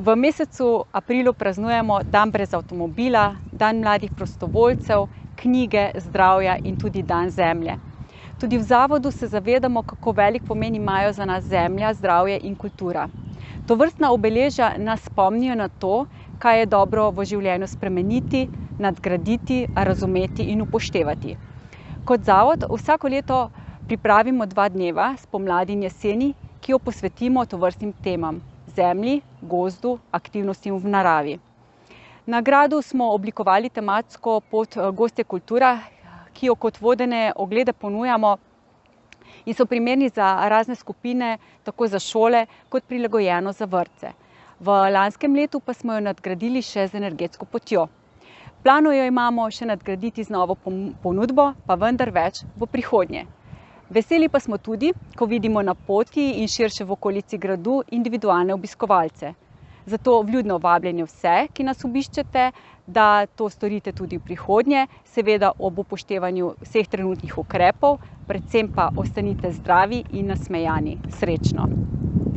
V mesecu aprilu praznujemo Dan brez avtomobila, Dan mladih prostovoljcev, knjige, zdravja in tudi Dan zemlje. Tudi v zavodu se zavedamo, kako velik pomen imajo za nas zemlja, zdravje in kultura. Tovrstna obeležja nas spomnijo na to, kaj je dobro v življenju spremeniti, nadgraditi, razumeti in upoštevati. Kot zavod vsako leto pripravimo 2 dneva, spomladi in jeseni, ki jo posvetimo tovrstnim temam: zemlji, gozdu, aktivnostim v naravi. Na gradu smo oblikovali tematsko pot Gozd je kultura, ki jo kot vodene oglede ponujamo in so primerni za razne skupine, tako za šole kot prilagojeno za vrtce. V lanskem letu pa smo jo nadgradili še z energetsko potjo. V planu jo imamo še nadgraditi z novo ponudbo, pa vendar več v prihodnje. Veseli pa smo tudi, ko vidimo na poti in širše v okolici gradu individualne obiskovalce. Zato vljudno vabljeni vse, ki nas obiščete, da to storite tudi v prihodnje, seveda ob upoštevanju vseh trenutnih ukrepov, predvsem pa ostanite zdravi in nasmejani. Srečno!